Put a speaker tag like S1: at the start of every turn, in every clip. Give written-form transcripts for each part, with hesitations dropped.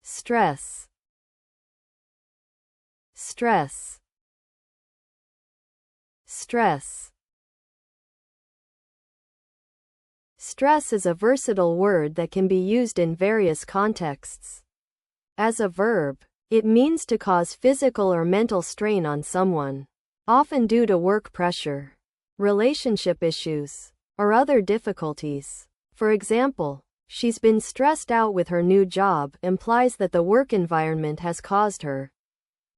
S1: stress, stress, stress. Stress is a versatile word that can be used in various contexts. As a verb, it means to cause physical or mental strain on someone, often due to work pressure, relationship issues, or other difficulties. For example, she's been stressed out with her new job implies that the work environment has caused her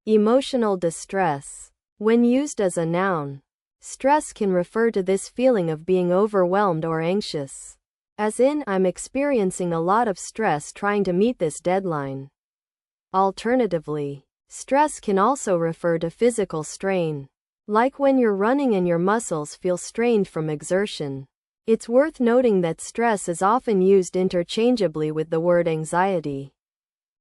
S1: emotional distress. When used as a noun, stress can refer to this feeling of being overwhelmed or anxious, as in, I'm experiencing a lot of stress trying to meet this deadline. Alternatively, stress can also refer to physical strain, like when you're running and your muscles feel strained from exertion. It's worth noting that stress is often used interchangeably with the word anxiety.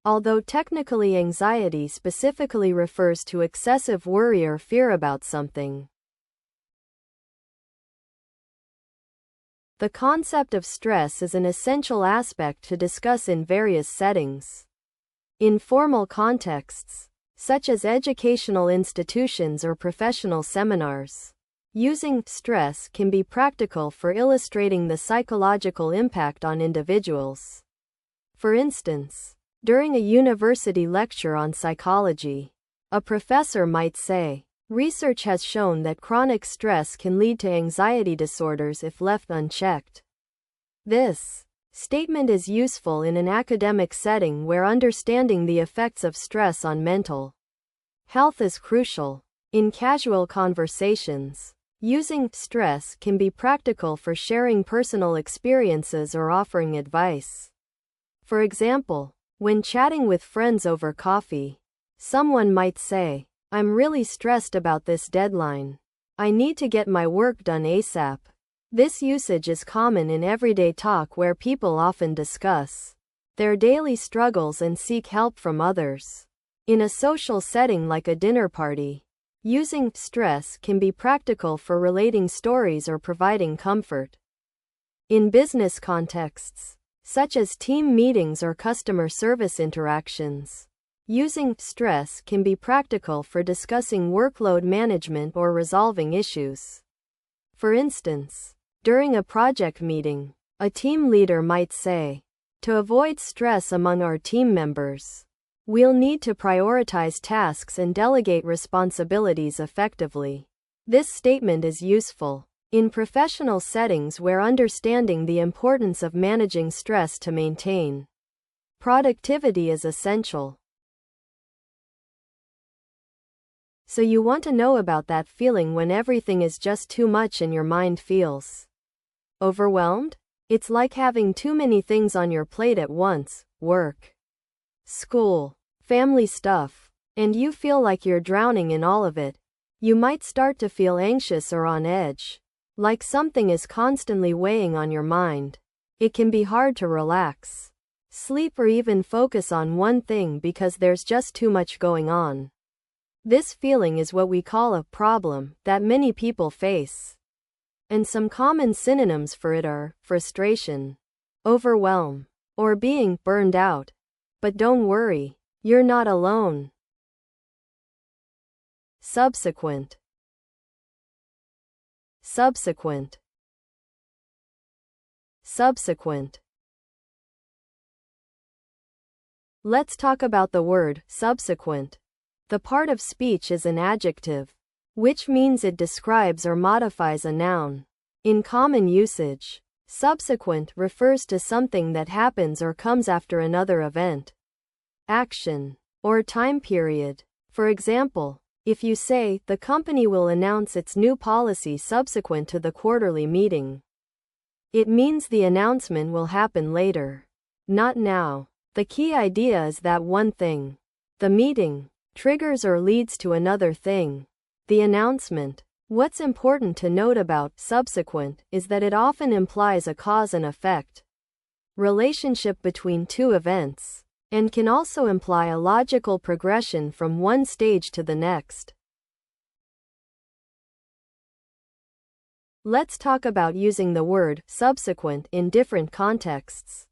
S1: Although technically anxiety specifically refers to excessive worry or fear about something. The concept of stress is an essential aspect to discuss in various settings. In formal contexts, such as educational institutions or professional seminars, using stress can be practical for illustrating the psychological impact on individuals. For instance, during a university lecture on psychology, a professor might say, research has shown that chronic stress can lead to anxiety disorders if left unchecked. This statement is useful in an academic setting where understanding the effects of stress on mental health is crucial. In casual conversations, using stress can be practical for sharing personal experiences or offering advice. For example, when chatting with friends over coffee, someone might say, I'm really stressed about this deadline. I need to get my work done ASAP. This usage is common in everyday talk where people often discuss their daily struggles and seek help from others. In a social setting like a dinner party, using stress can be practical for relating stories or providing comfort. In business contexts, such as team meetings or customer service interactions, using stress can be practical for discussing workload management or resolving issues. For instance, during a project meeting, a team leader might say, to avoid stress among our team members, we'll need to prioritize tasks and delegate responsibilities effectively. This statement is useful in professional settings where understanding the importance of managing stress to maintain productivity is essential. So you want to know about that feeling when everything is just too much and your mind feels overwhelmed? It's like having too many things on your plate at once, work, school, family stuff, and you feel like you're drowning in all of it. You might start to feel anxious or on edge, like something is constantly weighing on your mind. It can be hard to relax, sleep, or even focus on one thing because there's just too much going on. This feeling is what we call a problem that many people face. And some common synonyms for it are frustration, overwhelm, or being burned out. But don't worry, you're not alone. Subsequent, subsequent, subsequent. Let's talk about the word subsequent. The part of speech is an adjective, which means it describes or modifies a noun. In common usage, subsequent refers to something that happens or comes after another event, action, or time period. For example, if you say, the company will announce its new policy subsequent to the quarterly meeting, it means the announcement will happen later, not now. The key idea is that one thing, the meeting, triggers or leads to another thing, the announcement. What's important to note about subsequent is that it often implies a cause and effect relationship between two events, and can also imply a logical progression from one stage to the next. Let's talk about using the word subsequent in different contexts.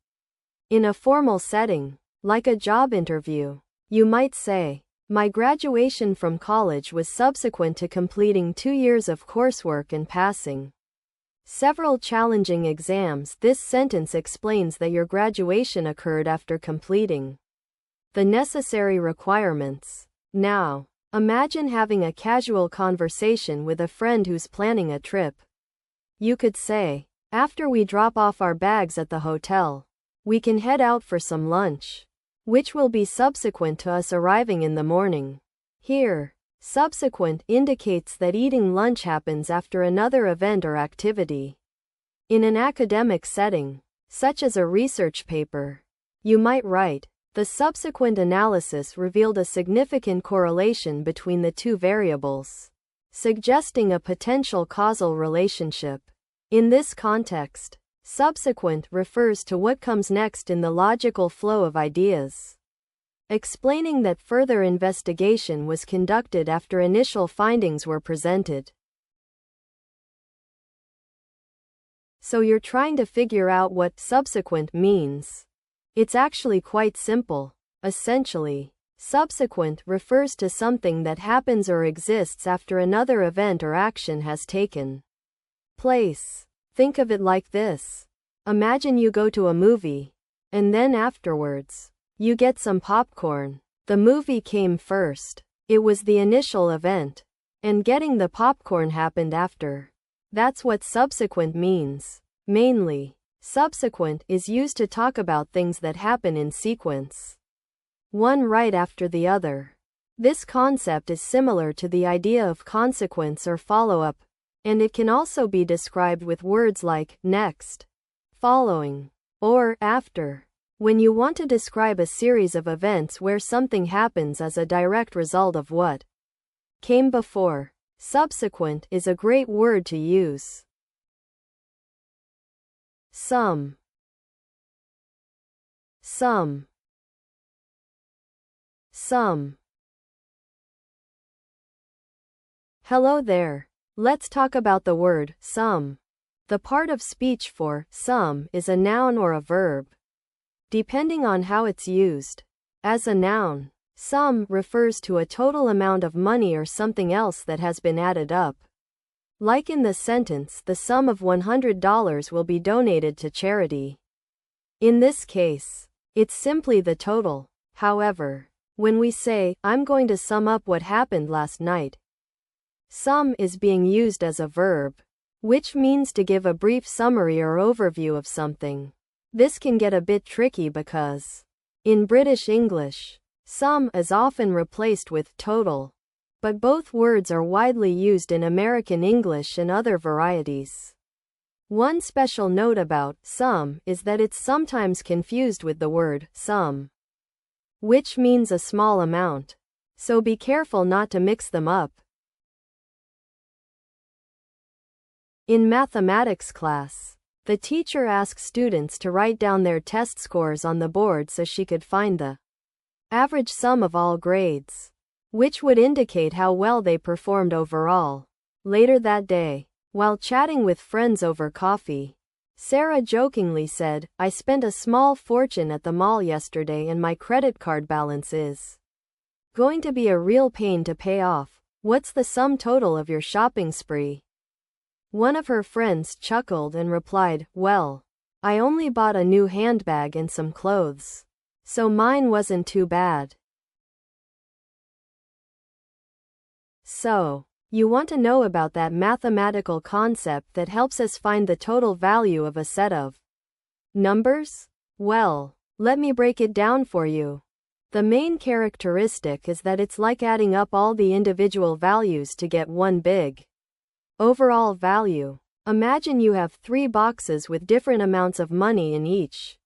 S1: In a formal setting, Like a job interview. You might say, my graduation from college was subsequent to completing 2 years of coursework and passing several challenging exams. This sentence explains that your graduation occurred after completing the necessary requirements. Now, imagine having a casual conversation with a friend who's planning a trip. You could say, after we drop off our bags at the hotel, we can head out for some lunch, which will be subsequent to us arriving in the morning. Here, subsequent indicates that eating lunch happens after another event or activity. In an academic setting, such as a research paper, you might write, the subsequent analysis revealed a significant correlation between the two variables, suggesting a potential causal relationship. In this context, subsequent refers to what comes next in the logical flow of ideas, explaining that further investigation was conducted after initial findings were presented. So you're trying to figure out what subsequent means. It's actually quite simple. Essentially, subsequent refers to something that happens or exists after another event or action has taken place. Think of it like this. Imagine you go to a movie, and then afterwards, you get some popcorn. The movie came first. It was the initial event, and getting the popcorn happened after. That's what subsequent means. Mainly, subsequent is used to talk about things that happen in sequence, one right after the other. This concept is similar to the idea of consequence or follow-up, and it can also be described with words like next, following, or after. When you want to describe a series of events where something happens as a direct result of what came before, subsequent is a great word to use. Some. Hello there. Let's talk about the word some. The part of speech for some is a noun or a verb, depending on how it's used. As a noun, sum refers to a total amount of money or something else that has been added up. Like in the sentence, the sum of $100 will be donated to charity. In this case, it's simply the total. However, when we say, I'm going to sum up what happened last night, sum is being used as a verb, which means to give a brief summary or overview of something. This can get a bit tricky because, in British English, sum is often replaced with total, but both words are widely used in American English and other varieties. One special note about sum is that it's sometimes confused with the word sum, which means a small amount. So be careful not to mix them up. In mathematics class, the teacher asked students to write down their test scores on the board so she could find the average sum of all grades, which would indicate how well they performed overall. Later that day, while chatting with friends over coffee, Sarah jokingly said, I spent a small fortune at the mall yesterday and my credit card balance is going to be a real pain to pay off. What's the sum total of your shopping spree? One of her friends chuckled and replied, well, I only bought a new handbag and some clothes, so mine wasn't too bad. So, you want to know about that mathematical concept that helps us find the total value of a set of numbers? Well, let me break it down for you. The main characteristic is that it's like adding up all the individual values to get one big overall value. Imagine you have 3 boxes with different amounts of money in each.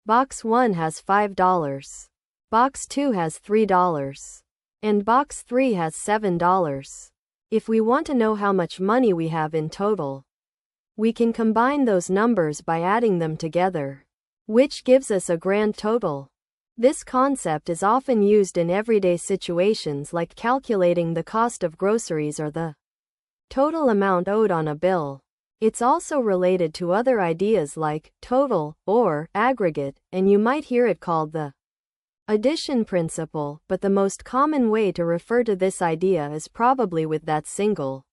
S1: Box 1 has $5. Box 2 has $3. And box 3 has $7. If we want to know how much money we have in total, we can combine those numbers by adding them together, which gives us a grand total. This concept is often used in everyday situations like calculating the cost of groceries or the total amount owed on a bill. It's also related to other ideas like total or aggregate, and you might hear it called the addition principle, but the most common way to refer to this idea is probably with that single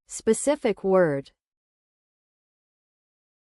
S1: specific word.